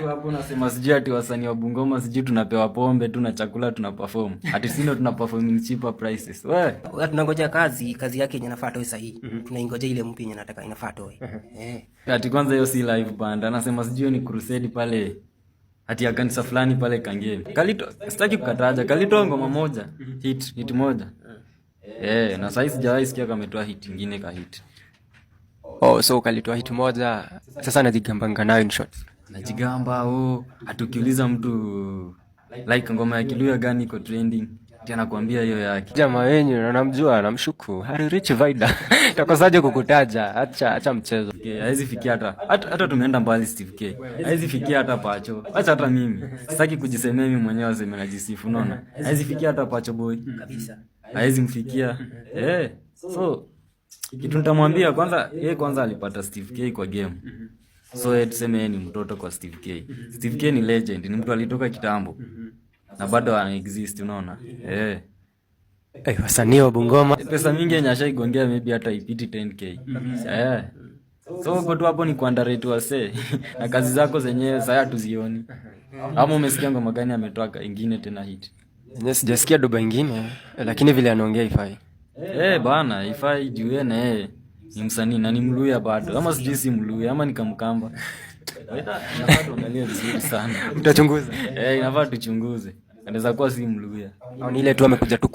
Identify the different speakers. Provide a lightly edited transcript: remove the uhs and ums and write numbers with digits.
Speaker 1: Kwa hapo unasema sijui ati wasanii wa Bungoma sijui tunapewa pombe tu na chakula tuna perform. Ati sino tuna perform in cheaper prices.
Speaker 2: Wewe tunangoja kazi yake yenye inafaa toe sahihi. Tunaingoja ile mpya yenye nataka inafaa toe.
Speaker 1: Ati kwanza hiyo si live band. Anasema sijui ni crusade pale. Ati ya kanisa fulani pale Kangemi. Kalito sitaki kukataja. Kalito ngoma moja. Hit moja. Na sasa sijawahi sikia kama ametoa hit nyingine ka hit.
Speaker 3: So kalitoa hit moja. Sasa anajigamba nayo in short.
Speaker 1: Najigamba atukiuliza mtu like ngoma ya Kiluya gani iko trending tena kuambia hiyo yake.
Speaker 3: Jamaa wenyu namjua, namshuku. Harry Rich Vida. Takosaje kukutaja? Acha mchezo.
Speaker 1: Haizi fikia hata tumeenda mbali Steve K. Haizi fikia hata Pacho. Acha hata mimi. Sitaki kujisemea mimi mwenyewe aseme najisifu unaona. Haizi fikia hata Pacho boy.
Speaker 2: Kabisa.
Speaker 1: Haizi mfikia. So kitu nitamwambia kwanza alipata Steve K kwa game. So tuseme ni mtoto kwa Steve K. Steve K ni legend, ni mtu alitoka kitambo. Na bado ana exist unaona.
Speaker 3: Wasanii wa Bungoma
Speaker 1: Pesa mingi yenye ashaigongea maybe hata ipiti 10k. So kwa tu hapo ni kuandarate wase. Na kazi zako zenyewe sasa tuzioni. Ama umesikia ngoma gani ametoa ingine tena hit?
Speaker 3: Yes, sijasikia doba ingine, lakini vile anaongea ifai.
Speaker 1: Bana, ifai juu na ni msanii na ni Mluya bado. Ama sijui si Mluya ama nikamkamba. Inafaa tuangalie vizuri sana.
Speaker 3: Mtachunguza.
Speaker 1: Inafaa tuchunguze. Anaweza kuwa si Mluya.
Speaker 3: Au ni ile tu amekuja tu